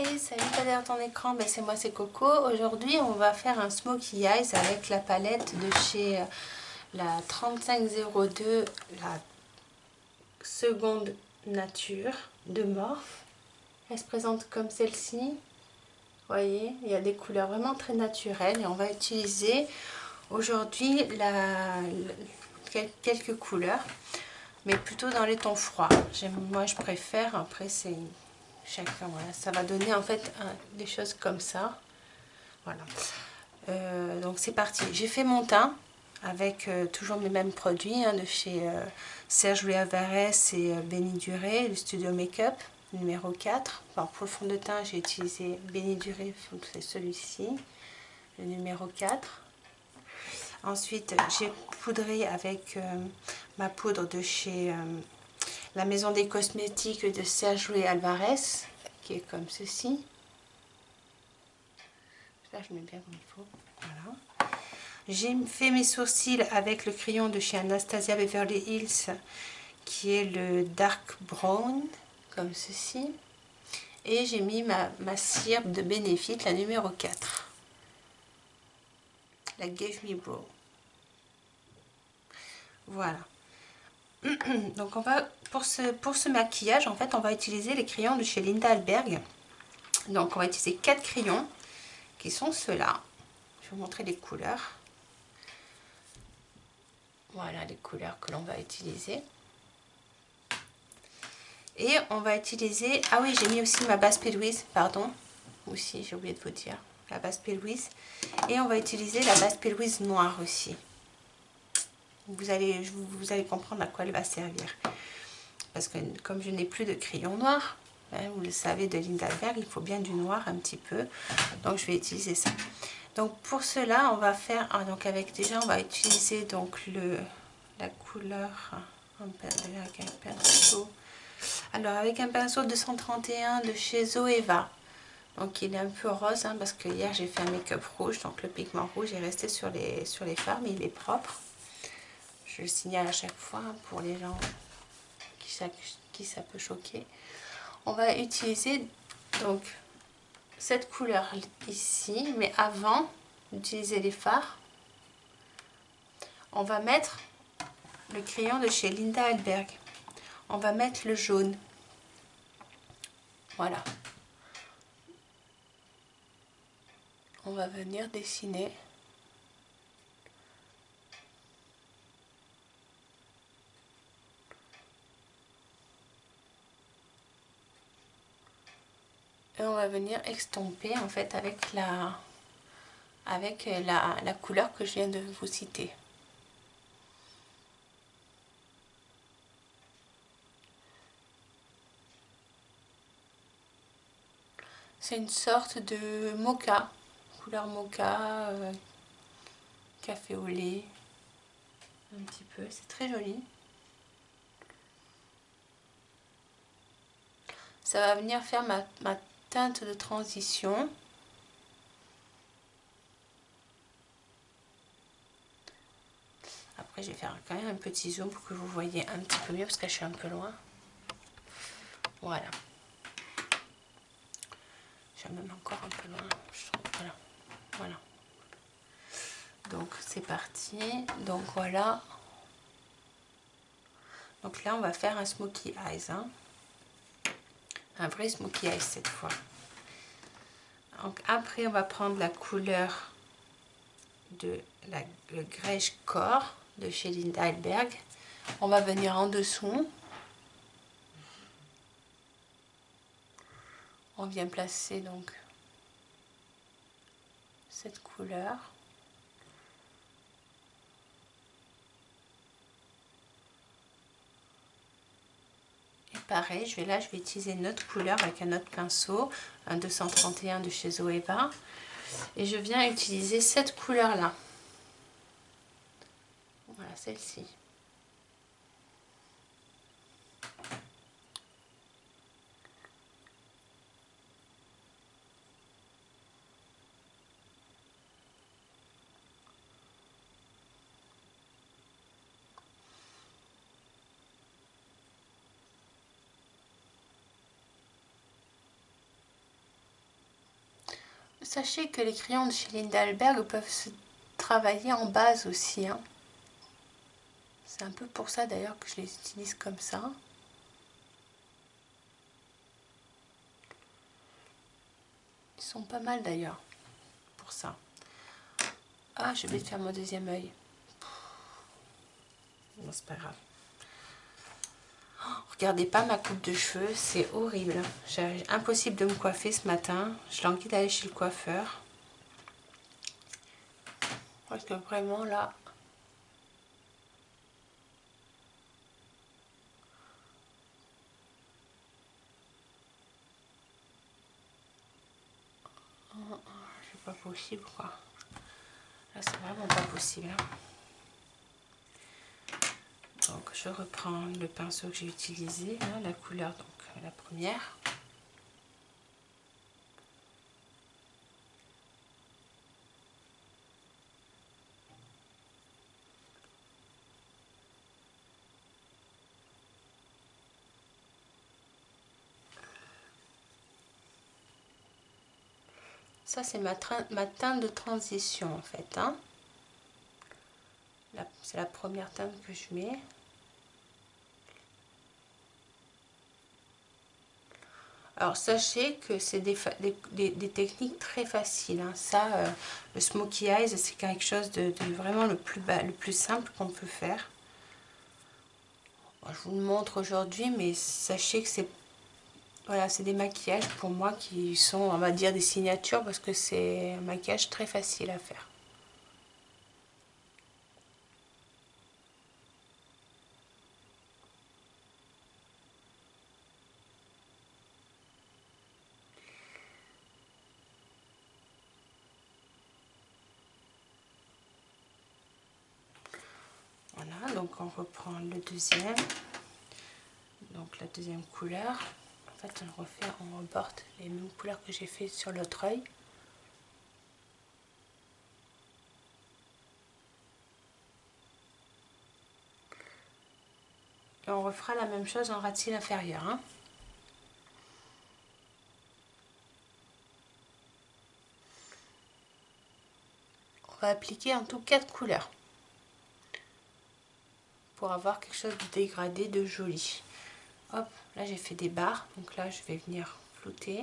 Hey, salut, pas derrière ton écran, ben, c'est moi, c'est Coco. Aujourd'hui, on va faire un smokey eyes avec la palette de chez la 3502, la seconde nature de Morphe. Elle se présente comme celle-ci. Vous voyez, il y a des couleurs vraiment très naturelles et on va utiliser aujourd'hui quelques couleurs, mais plutôt dans les tons froids. Moi, je préfère, après c'est chacun, voilà, ça va donner en fait des choses comme ça. Voilà, donc c'est parti. J'ai fait mon teint avec toujours mes mêmes produits de chez Serge Louis Alvarez et Benny Duré, le Studio Make-up numéro 4. Alors pour le fond de teint, j'ai utilisé Benny Duré, c'est celui-ci, le numéro 4. Ensuite, j'ai poudré avec ma poudre de chez la maison des cosmétiques de Serge Louis Alvarez, qui est comme ceci. Là, je mets bien comme il faut. Voilà. J'ai fait mes sourcils avec le crayon de chez Anastasia Beverly Hills, qui est le Dark Brown, comme ceci. Et j'ai mis ma cire de Benefit, la numéro 4. La Give Me Brow. Voilà. Donc on va, pour ce maquillage, en fait, on va utiliser les crayons de chez Linda Alberg. Donc on va utiliser 4 crayons, qui sont ceux-là. Je vais vous montrer les couleurs. Voilà les couleurs que l'on va utiliser. Et on va utiliser... Ah oui, j'ai mis aussi ma base P. Louise, pardon. Aussi, j'ai oublié de vous dire. La base P. Louise. Et on va utiliser la base P. Louise noire aussi. Vous allez comprendre à quoi elle va servir. Parce que comme je n'ai plus de crayon noir, vous le savez, de Linda Alberg, il faut bien du noir un petit peu. Donc je vais utiliser ça. Donc pour cela, on va faire... donc déjà, on va utiliser donc la couleur avec un pinceau. Alors avec un pinceau 231 de chez Zoeva. Donc il est un peu rose parce que hier j'ai fait un make-up rouge. Donc le pigment rouge est resté sur les fards, mais il est propre. Je le signale à chaque fois pour les gens qui ça peut choquer. On va utiliser donc cette couleur ici, mais avant d'utiliser les fards, on va mettre le crayon de chez Linda Alberg. On va mettre le jaune. Voilà. On va venir dessiner. Et on va venir estomper en fait avec la couleur que je viens de vous citer. C'est une sorte de mocha, couleur mocha, café au lait, un petit peu, c'est très joli. Ça va venir faire ma teinte de transition. Après, je vais faire quand même un petit zoom pour que vous voyez un petit peu mieux parce que je suis un peu loin. Voilà. Je suis même encore un peu loin. Voilà. Voilà. Donc, c'est parti. Donc, voilà. Donc là, on va faire un smokey eyes. Un vrai smokey eyes cette fois. Donc, après, on va prendre la couleur de le Grège Corps de chez Linda Alberg. On va venir en dessous. On vient placer donc cette couleur. Et pareil, je vais utiliser une autre couleur avec un autre pinceau, un 231 de chez Zoeva. Et je viens utiliser cette couleur-là. Voilà, celle-ci. Sachez que les crayons de chez Lindalberg peuvent se travailler en base aussi, hein. C'est un peu pour ça d'ailleurs que je les utilise comme ça. Ils sont pas mal d'ailleurs pour ça. Ah, j'ai oublié de faire mon deuxième œil. Non, c'est pas grave. Regardez pas ma coupe de cheveux, c'est horrible. Impossible de me coiffer ce matin. Je languis d'aller chez le coiffeur. Parce que vraiment là... C'est pas possible quoi. Là c'est vraiment pas possible. Hein. Donc je reprends le pinceau que j'ai utilisé, hein, la couleur donc la première. Ça c'est ma teinte de transition en fait. Hein. C'est la première teinte que je mets. Alors sachez que c'est des techniques très faciles. Hein. Ça, le smokey eyes, c'est quelque chose de vraiment le plus simple qu'on peut faire. Bon, je vous le montre aujourd'hui, mais sachez que c'est voilà, c'est des maquillages pour moi qui sont, on va dire, des signatures parce que c'est un maquillage très facile à faire. Voilà, donc on reprend le deuxième, donc la deuxième couleur. En fait, on reporte les mêmes couleurs que j'ai fait sur l'autre œil. Et on refera la même chose en ras de cils inférieur. Hein. On va appliquer en tout 4 couleurs pour avoir quelque chose de dégradé, de joli. Hop, là j'ai fait des barres, donc là je vais venir flouter.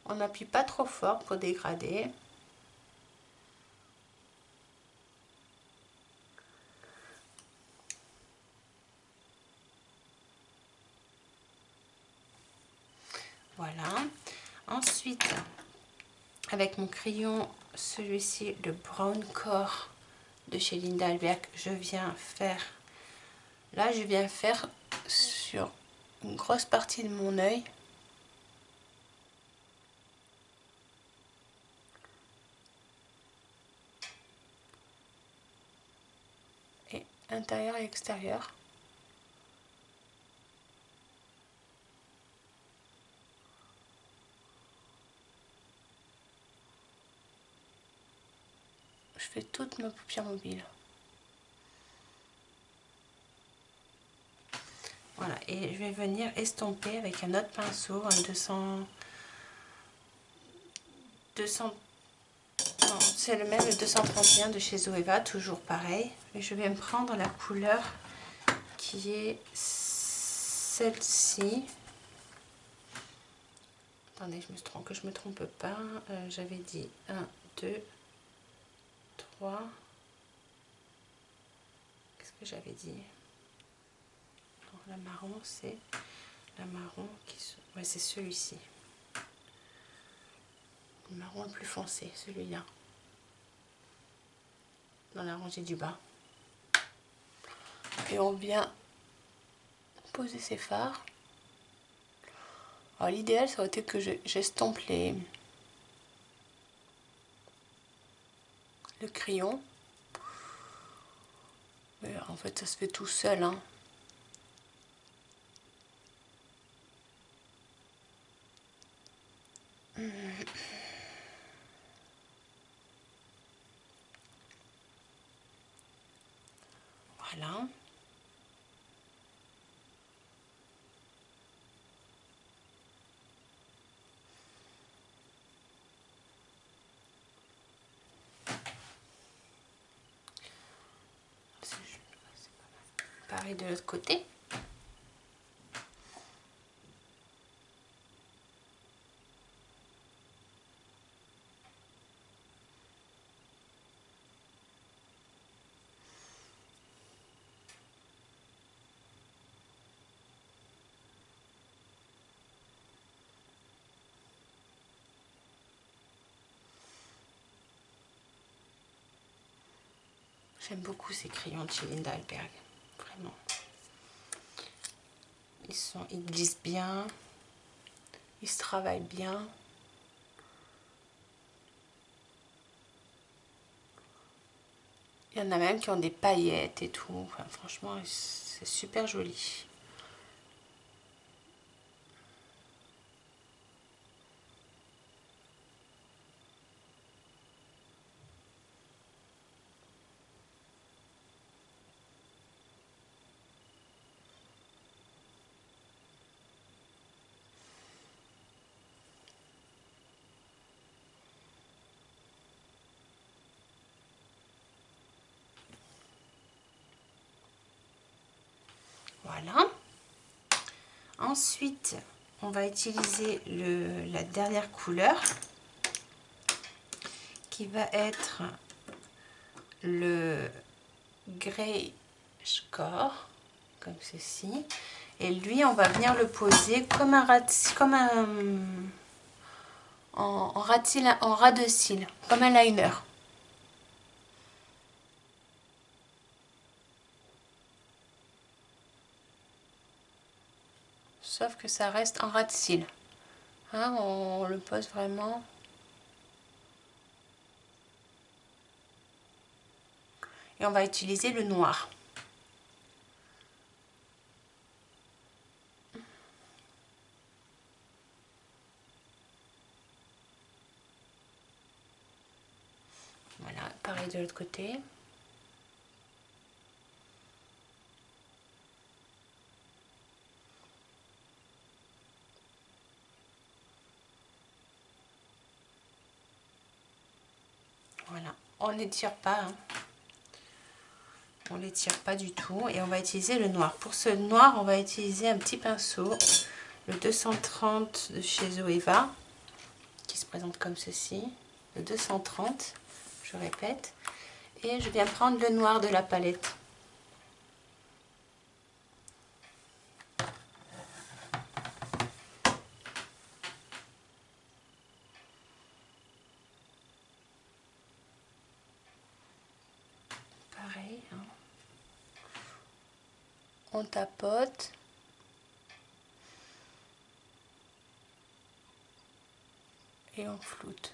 On n'appuie pas trop fort pour dégrader. Voilà. Ensuite, avec mon crayon, celui-ci, le Brown Core de chez Lindalberg, je viens faire... Là, je viens faire sur une grosse partie de mon œil. Et intérieur et extérieur. Je fais toute ma paupière mobile. Voilà, et je vais venir estomper avec un autre pinceau, un 200... Non, c'est le même, le 231 de chez Zoeva, toujours pareil. Et je vais me prendre la couleur qui est celle-ci. Attendez, que je me trompe pas. J'avais dit 1, 2, 3. Qu'est-ce que j'avais dit? Non, la marron, c'est la marron qui... Ouais, c'est celui-ci. Le marron le plus foncé, celui-là. Dans la rangée du bas. Et on vient poser ses fards. Alors l'idéal, ça aurait été que j'estompe le crayon. Mais en fait, ça se fait tout seul. Hein. Voilà. Pareil de l'autre côté. J'aime beaucoup ces crayons de chez Linda Hallberg, vraiment. Ils glissent bien, ils se travaillent bien. Il y en a même qui ont des paillettes et tout. Enfin, franchement, c'est super joli. Voilà. Ensuite, on va utiliser la dernière couleur qui va être le Grey Score, comme ceci. Et lui, on va venir le poser comme un en ras de cils, comme un liner. Sauf que ça reste en ras de cils. Hein, on le pose vraiment. Et on va utiliser le noir. Voilà, pareil de l'autre côté. Voilà, on n'étire pas, hein. On l'étire pas du tout et on va utiliser le noir. Pour ce noir, on va utiliser un petit pinceau, le 230 de chez Zoeva, qui se présente comme ceci, le 230, je répète, et je viens prendre le noir de la palette. Pareil, hein. On tapote. Et on floute.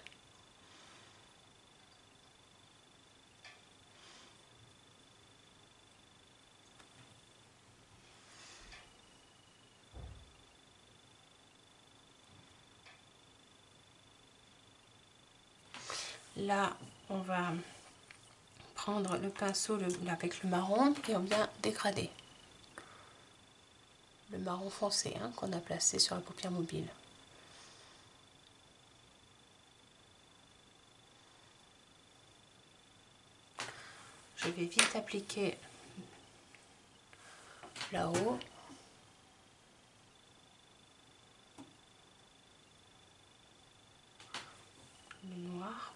Là, on va prendre le pinceau avec le marron et on vient dégrader. Le marron foncé, hein, qu'on a placé sur la paupière mobile. Je vais vite appliquer là-haut. Le noir.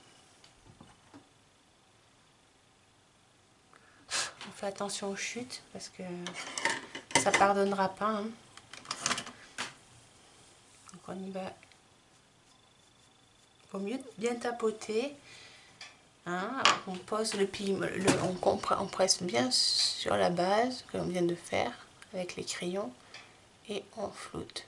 On fait attention aux chutes parce que ça pardonnera pas, hein. Donc on y va. Il vaut mieux bien tapoter. Hein, on pose on presse bien sur la base que l'on vient de faire avec les crayons et on floute.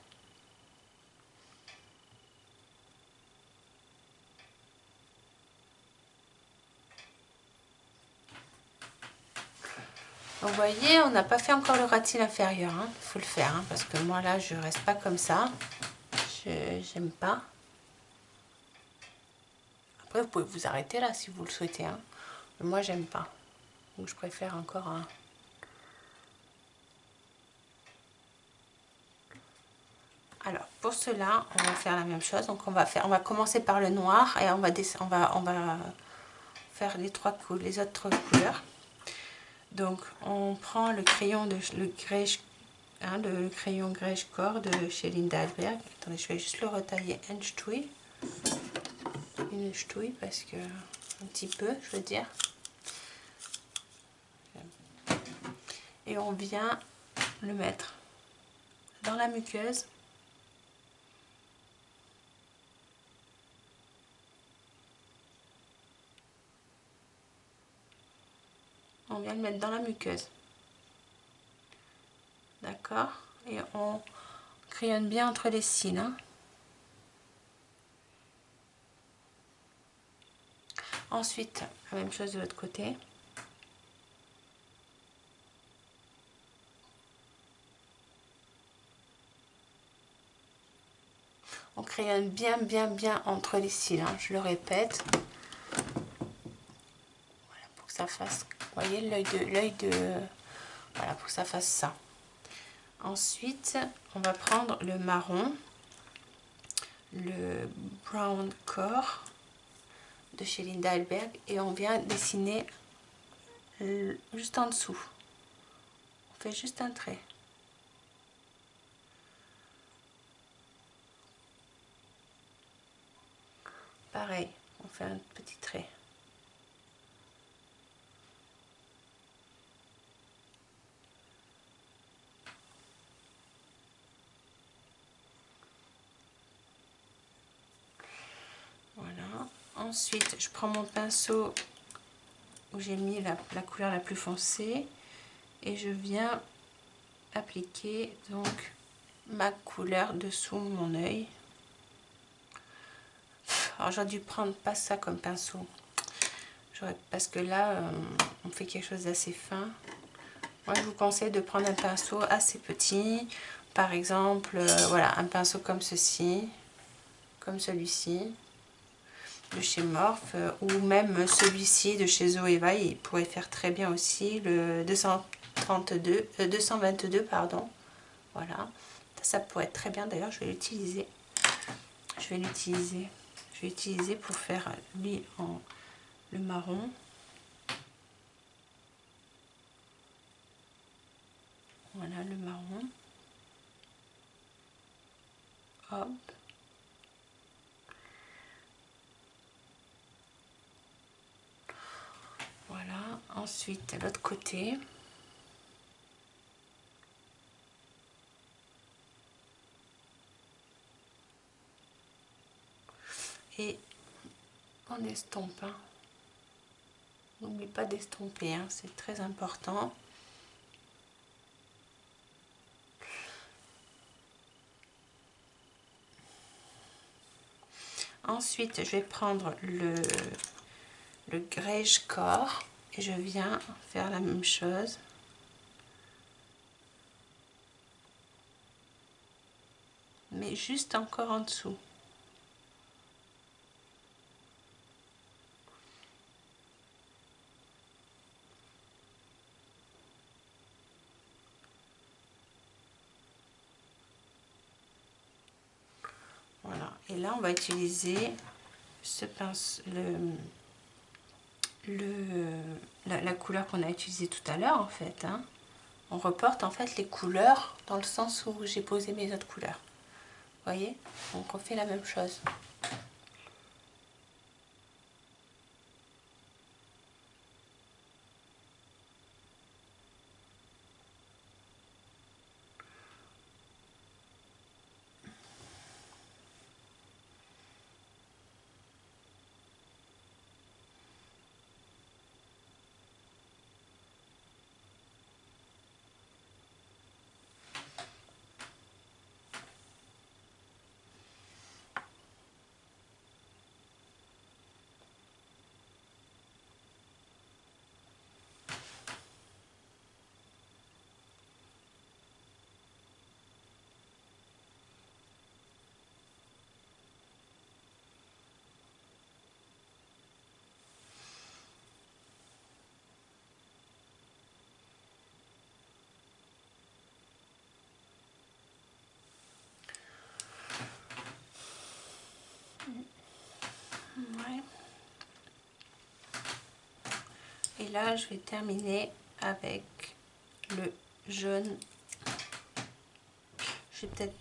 Donc, vous voyez, on n'a pas fait encore le ras-de-cils inférieur, hein. Il faut le faire, hein, parce que moi là je reste pas comme ça, j'aime pas. Après vous pouvez vous arrêter là si vous le souhaitez, hein. Mais moi j'aime pas, donc je préfère encore un... Alors pour cela on va faire la même chose, donc on va commencer par le noir et on va faire les autres couleurs. Donc on prend le crayon de le crayon Grège Corps de chez Linda Alberg. Attendez, je vais juste le retailler une ch'touille parce que un petit peu, je veux dire. Et on vient le mettre dans la muqueuse. On vient le mettre dans la muqueuse. D'accord? Et on crayonne bien entre les cils. Hein. Ensuite, la même chose de l'autre côté. On crayonne bien entre les cils. Hein. Je le répète. Voilà, pour que ça fasse, vous voyez, voilà, pour que ça fasse ça. Ensuite, on va prendre le marron, le Brown Core de chez Linda Alberg et on vient dessiner juste en dessous. On fait juste un trait. Pareil, on fait un petit trait. Voilà. Ensuite, je prends mon pinceau où j'ai mis la couleur la plus foncée et je viens appliquer donc ma couleur dessous mon œil. Alors j'aurais dû prendre pas ça comme pinceau, parce que là on fait quelque chose d'assez fin. Moi je vous conseille de prendre un pinceau assez petit, par exemple voilà, un pinceau comme ceci, comme celui-ci de chez Morphe, ou même celui-ci de chez Zoeva, il pourrait faire très bien aussi, le 222 pardon. Voilà, ça pourrait être très bien, d'ailleurs je vais l'utiliser. Je vais l'utiliser pour faire lui en le marron. Voilà le marron. Hop. Voilà. Ensuite, l'autre côté. Et on estompe. Hein. N'oublie pas d'estomper, hein, c'est très important. Ensuite, je vais prendre le Grège Corps et je viens faire la même chose. Mais juste encore en dessous. Voilà. Et là, on va utiliser ce pinceau, la couleur qu'on a utilisée tout à l'heure en fait. Hein. On reporte en fait les couleurs dans le sens où j'ai posé mes autres couleurs. Vous voyez? Donc on fait la même chose. Ouais. Et là, je vais terminer avec le jaune. Je vais peut-être...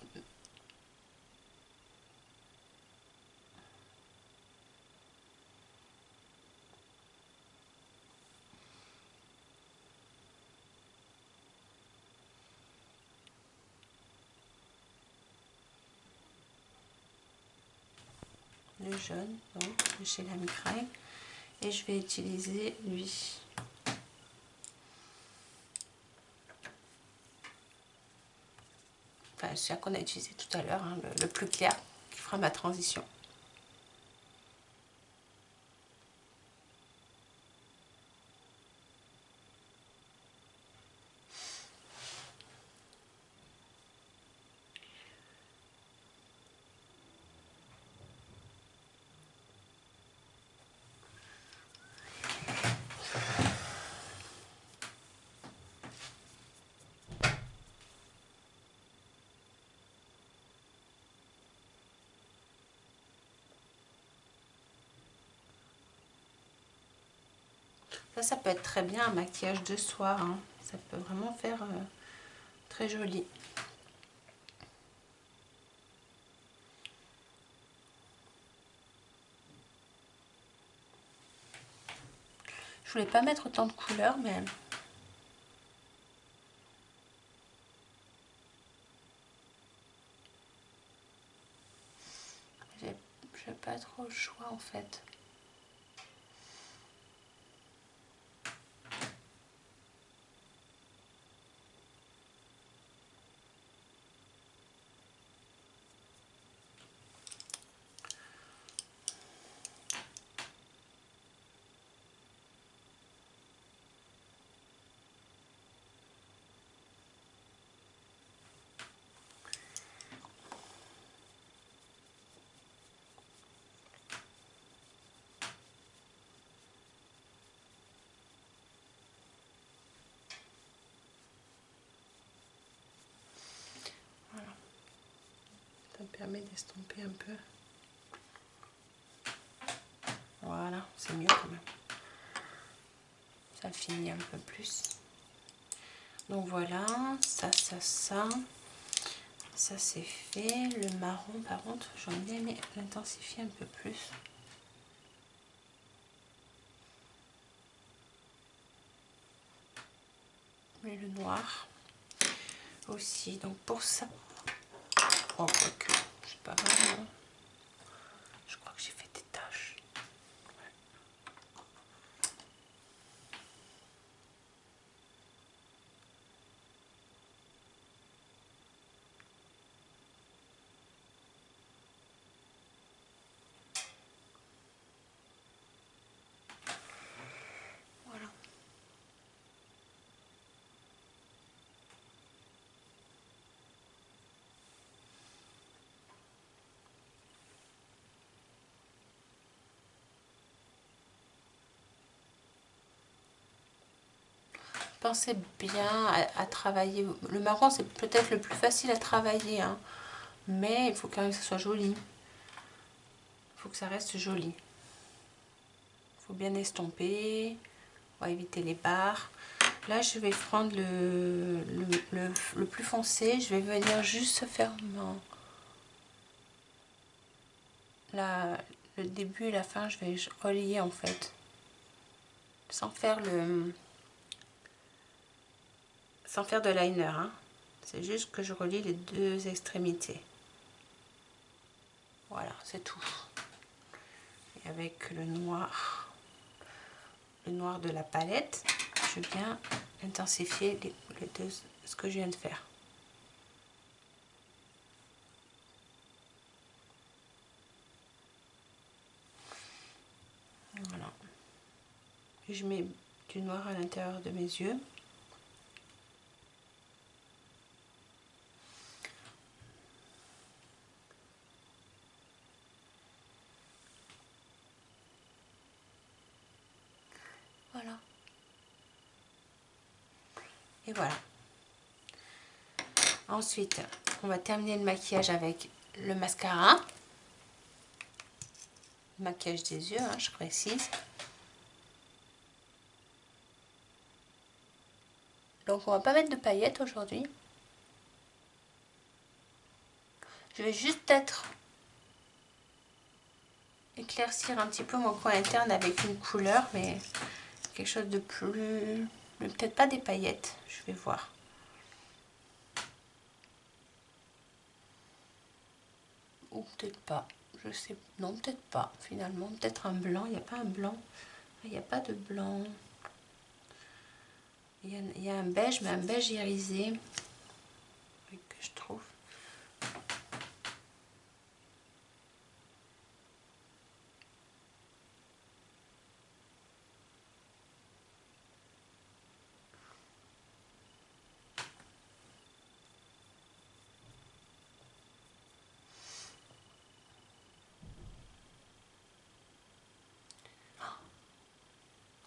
le jaune, donc de chez Lamy Craig. Et je vais utiliser lui. Enfin, celui qu'on a utilisé tout à l'heure, hein, le plus clair, qui fera ma transition. Ça peut être très bien un maquillage de soir, hein. Ça peut vraiment faire très joli. Je voulais pas mettre autant de couleurs, mais j'ai pas trop le choix en fait. Ça me permet d'estomper un peu. Voilà, c'est mieux quand même. Ça finit un peu plus. Donc voilà, ça c'est fait. Le marron, par contre, j'en ai aimé l'intensifier un peu plus. Mais le noir aussi. Donc pour ça, oh, quoique, c'est pas vraiment. Je crois que j'ai fait des taches. Voilà. Pensez bien à travailler. Le marron, c'est peut-être le plus facile à travailler, hein, mais il faut quand même que ça soit joli. Il faut que ça reste joli. Il faut bien estomper. On va éviter les barres. Là, je vais prendre le plus foncé. Je vais venir juste faire le début et la fin. Je vais relier en fait. Sans faire de liner, hein. C'est juste que je relie les deux extrémités. Voilà, c'est tout. Et avec le noir de la palette, je viens intensifier les deux, ce que je viens de faire. Voilà. Et je mets du noir à l'intérieur de mes yeux. Voilà. Et voilà. Ensuite, on va terminer le maquillage avec le mascara. Le maquillage des yeux, hein, je précise. Donc on va pas mettre de paillettes aujourd'hui. Je vais juste peut-être éclaircir un petit peu mon coin interne avec une couleur, mais quelque chose de plus... Mais peut-être pas des paillettes, je vais voir. Ou peut-être pas, je sais, non peut-être pas finalement, peut-être un blanc, il n'y a pas un blanc, il n'y a pas de blanc. Il y a un beige, mais un beige irisé que je trouve.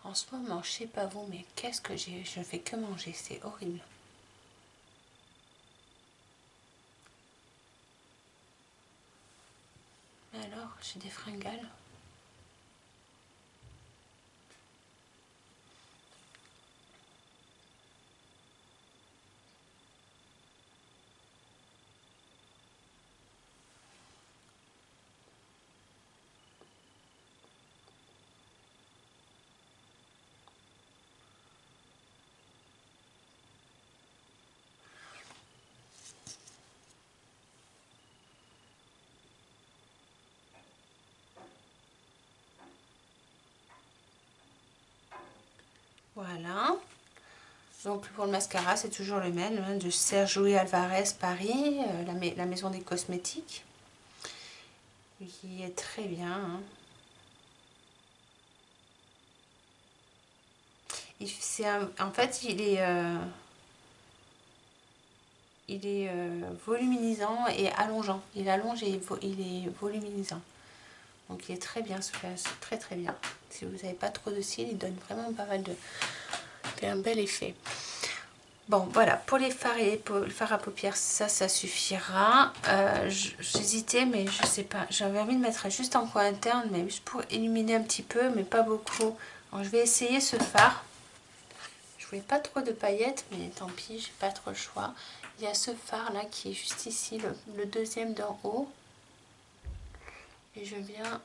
En ce moment, je sais pas vous, mais qu'est-ce que j'ai? Je ne fais que manger, c'est horrible. Alors, j'ai des fringales. Voilà. Donc pour le mascara, c'est toujours le même, hein, de Serge Louis Alvarez Paris, la maison des cosmétiques. Qui est très bien. Hein. En fait, il est voluminisant et allongeant. Il allonge et il est voluminisant. Donc il est très bien, c'est très très bien. Si vous n'avez pas trop de cils, il donne vraiment pas mal de... fait un bel effet. Bon voilà, pour les fards et le fard à paupières, ça suffira. J'hésitais, mais je sais pas. J'avais envie de mettre juste en coin interne, mais juste pour illuminer un petit peu, mais pas beaucoup. Alors, je vais essayer ce fard. Je voulais pas trop de paillettes, mais tant pis, j'ai pas trop le choix. Il y a ce fard là qui est juste ici, le deuxième d'en haut. Et je viens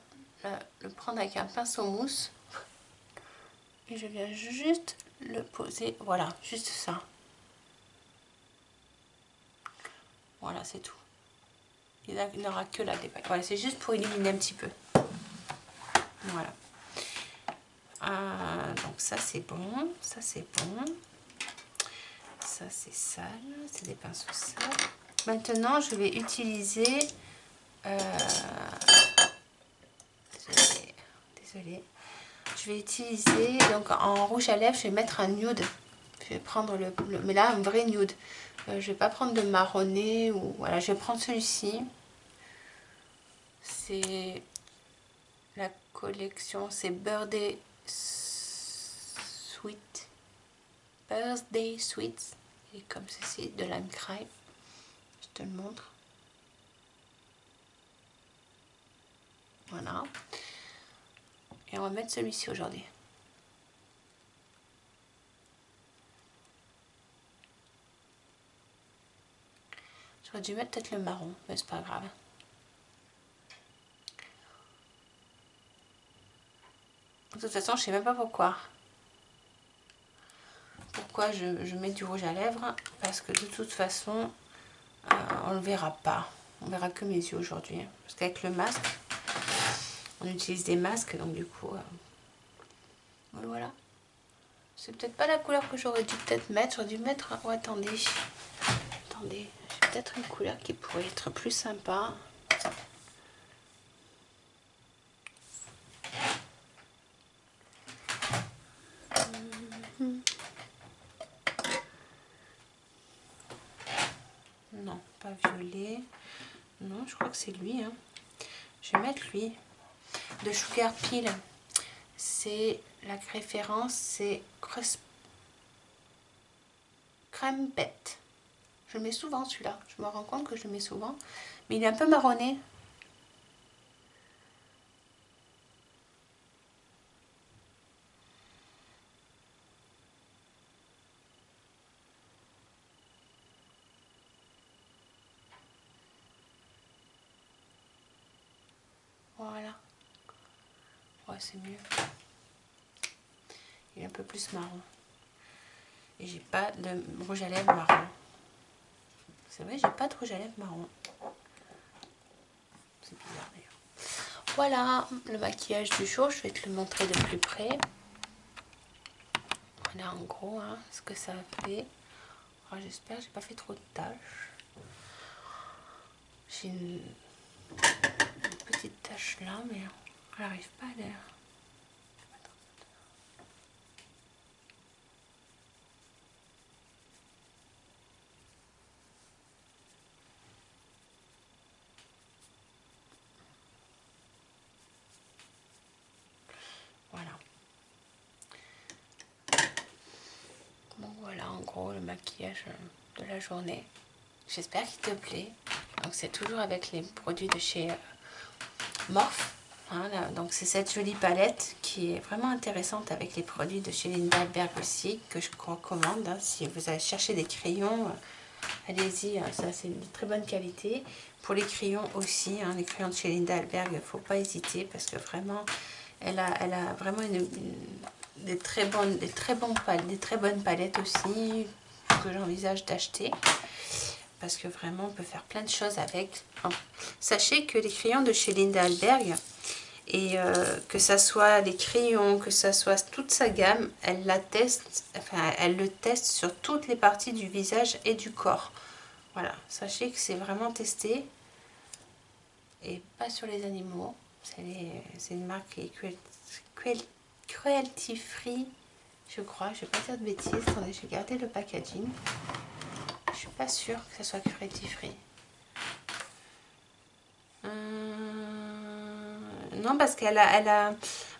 le prendre avec un pinceau mousse. Et je viens juste le poser, voilà, juste ça. Voilà, c'est tout. Il n'aura que là des paillettes. Voilà, c'est juste pour illuminer un petit peu. Voilà. Donc ça c'est bon, ça c'est bon. Ça c'est sale, c'est des pinceaux sales. Maintenant je vais utiliser... désolée. Je vais utiliser, donc en rouge à lèvres, je vais mettre un nude. Je vais prendre mais là un vrai nude. Je vais pas prendre de marronné ou voilà, je vais prendre celui-ci. C'est la collection, c'est Birthday Sweet. Birthday Sweets. Et comme ceci, de Lime Crime. Je te le montre. Voilà. Et on va mettre celui-ci aujourd'hui. J'aurais dû mettre peut-être le marron, mais c'est pas grave. De toute façon, je sais même pas pourquoi. Pourquoi je mets du rouge à lèvres? Parce que de toute façon, on le verra pas. On verra que mes yeux aujourd'hui. Parce qu'avec le masque, on utilise des masques, donc du coup, voilà. C'est peut-être pas la couleur que j'aurais dû peut-être mettre. J'aurais dû mettre... Oh, attendez. Attendez. J'ai peut-être une couleur qui pourrait être plus sympa. Non, pas violet. Non, je crois que c'est lui. Hein. Je vais mettre lui. De Sugar Peel. C'est la référence, c'est Crème Bête. Je le mets souvent celui-là. Je me rends compte que je le mets souvent. Mais il est un peu marronné. c'est mieux. Il est un peu plus marron. Et j'ai pas de rouge à lèvres marron. C'est vrai, j'ai pas de rouge à lèvres marron. C'est bizarre d'ailleurs. Voilà le maquillage du jour. Je vais te le montrer de plus près. Voilà en gros hein, ce que ça a fait. J'espère que j'ai pas fait trop de tâches. J'ai une petite tache là, mais elle n'arrive pas à l'air. Voilà. Bon voilà en gros le maquillage de la journée. J'espère qu'il te plaît. Donc c'est toujours avec les produits de chez Morphe. Hein, là, donc c'est cette jolie palette qui est vraiment intéressante avec les produits de chez Lindberg aussi que je recommande. Hein, si vous allez chercher des crayons, allez-y, hein, ça c'est de très bonne qualité. Pour les crayons aussi, hein, les crayons de chez Lindberg, il ne faut pas hésiter parce que vraiment, elle a vraiment des très bonnes palettes aussi que j'envisage d'acheter. Parce que vraiment, on peut faire plein de choses avec. Enfin, sachez que les crayons de chez Lindberg, et que ça soit les crayons, que ça soit toute sa gamme, elle le teste sur toutes les parties du visage et du corps. Voilà, sachez que c'est vraiment testé et pas sur les animaux. C'est une marque qui est cruelty free, je crois. Je vais pas dire de bêtises. Attendez, j'ai gardé le packaging. Je suis pas sûre que ça soit cruelty free. Non, parce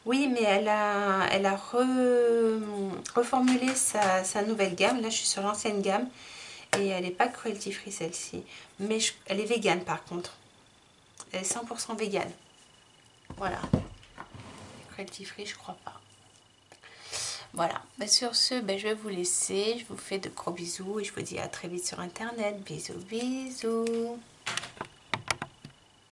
oui, mais elle a reformulé sa nouvelle gamme. Là, je suis sur l'ancienne gamme et elle n'est pas cruelty free celle-ci. Mais elle est végane par contre. Elle est 100% végane. Voilà. Cruelty free, je crois pas. Voilà. Mais sur ce, je vais vous laisser. Je vous fais de gros bisous et je vous dis à très vite sur internet. Bisous, bisous.